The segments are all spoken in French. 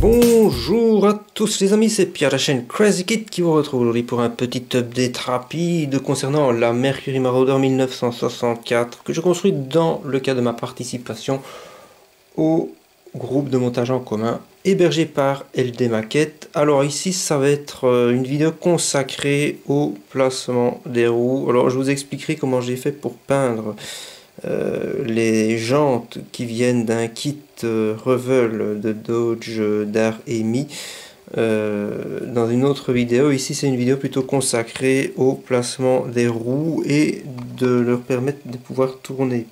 Bonjour à tous les amis, c'est Pierre de la chaîne Crazy Kid qui vous retrouve aujourd'hui pour un petit update rapide concernant la Mercury Marauder 1964 que je construis dans le cadre de ma participation au groupe de montage en commun hébergé par LD Maquette. Alors ici ça va être une vidéo consacrée au placement des roues. Alors je vous expliquerai comment j'ai fait pour peindre les jantes qui viennent d'un kit Revel de Dodge Dart EMI dans une autre vidéo. Ici c'est une vidéo plutôt consacrée au placement des roues et de leur permettre de pouvoir tourner.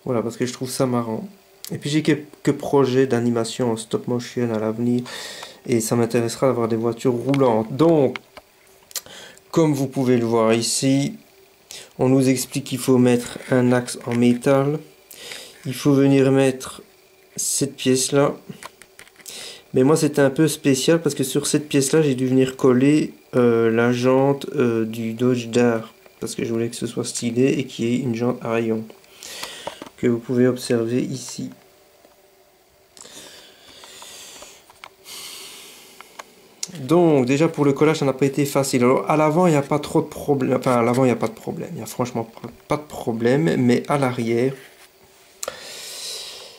Voilà, parce que je trouve ça marrant. Et puis j'ai quelques projets d'animation en stop motion à l'avenir et ça m'intéressera d'avoir des voitures roulantes. Donc comme vous pouvez le voir ici, on nous explique qu'il faut mettre un axe en métal. Il faut venir mettre cette pièce là. Mais moi c'était un peu spécial parce que sur cette pièce là j'ai dû venir coller la jante du Dodge Dart. Parce que je voulais que ce soit stylé et qu'il y ait une jante à rayons. Que vous pouvez observer ici. Donc déjà pour le collage ça n'a pas été facile. Alors à l'avant il n'y a pas trop de problème, enfin à l'avant il n'y a pas de problème, il n'y a franchement pas de problème, mais à l'arrière,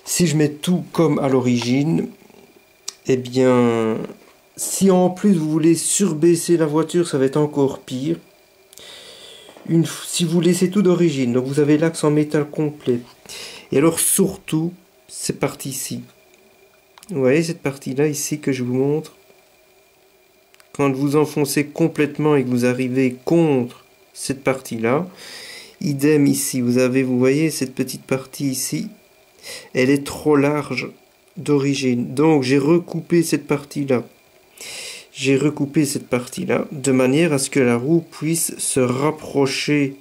si je mets tout comme à l'origine, eh bien si en plus vous voulez surbaisser la voiture ça va être encore pire. Si vous laissez tout d'origine, donc vous avez l'axe en métal complet, et alors surtout cette partie-ci, vous voyez cette partie-là ici que je vous montre. Quand vous enfoncez complètement et que vous arrivez contre cette partie-là, idem ici, vous voyez cette petite partie ici, elle est trop large d'origine. Donc j'ai recoupé cette partie-là. J'ai recoupé cette partie-là de manière à ce que la roue puisse se rapprocher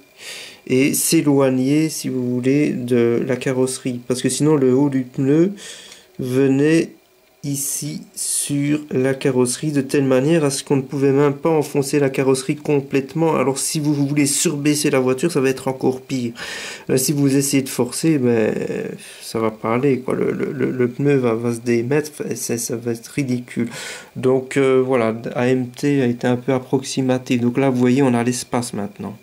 et s'éloigner, si vous voulez, de la carrosserie. Parce que sinon le haut du pneu venait ici sur la carrosserie de telle manière à ce qu'on ne pouvait même pas enfoncer la carrosserie complètement. Alors si vous voulez surbaisser la voiture ça va être encore pire. Là, si vous essayez de forcer, ben ça va pas aller quoi. Le pneu va se démettre, ça va être ridicule. Donc voilà, AMT a été un peu approximatif. Donc là vous voyez on a l'espace maintenant.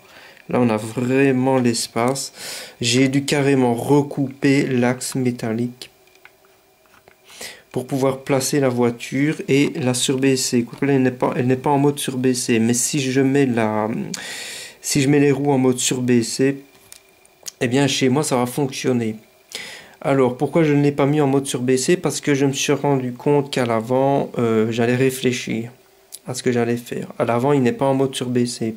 Là on a vraiment l'espace. J'ai dû carrément recouper l'axe métallique pour pouvoir placer la voiture et la surbaisser. Elle n'est pas en mode surbaissé, mais si je mets les roues en mode surbaissé, eh bien chez moi ça va fonctionner. Alors pourquoi je ne l'ai pas mis en mode surbaissé? Parce que je me suis rendu compte qu'à l'avant j'allais réfléchir à ce que j'allais faire. À l'avant il n'est pas en mode surbaissé.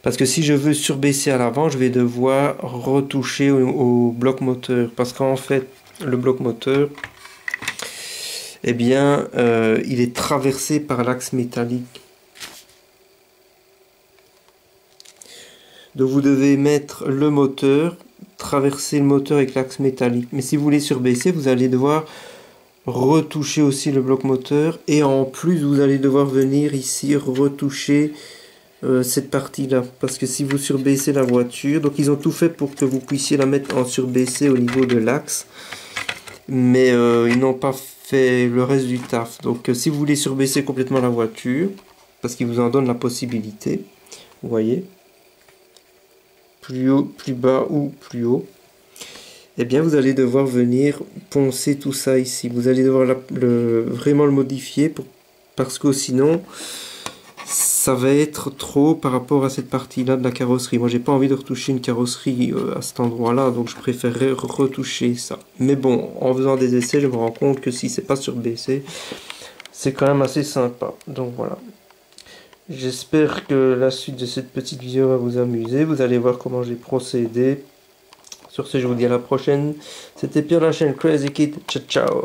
Parce que si je veux surbaisser à l'avant, je vais devoir retoucher au bloc moteur. Parce qu'en fait, le bloc moteur, eh bien, il est traversé par l'axe métallique. Donc vous devez mettre le moteur, traverser le moteur avec l'axe métallique. Mais si vous voulez surbaisser, vous allez devoir retoucher aussi le bloc moteur. Et en plus, vous allez devoir venir ici retoucher cette partie-là. Parce que si vous surbaissez la voiture, donc ils ont tout fait pour que vous puissiez la mettre en surbaissé au niveau de l'axe. Mais ils n'ont pas fait le reste du taf. Donc si vous voulez surbaisser complètement la voiture, parce qu'ils vous en donnent la possibilité, vous voyez, plus haut, plus bas ou plus haut, eh bien vous allez devoir venir poncer tout ça ici. Vous allez devoir vraiment le modifier parce que sinon ça va être trop par rapport à cette partie-là de la carrosserie. Moi, j'ai pas envie de retoucher une carrosserie à cet endroit-là, donc je préférerais retoucher ça. Mais bon, en faisant des essais, je me rends compte que si c'est pas surbaissé, c'est quand même assez sympa. Donc voilà. J'espère que la suite de cette petite vidéo va vous amuser. Vous allez voir comment j'ai procédé. Sur ce, je vous dis à la prochaine. C'était Pierre de la chaîne Crazy Kid. Ciao, ciao.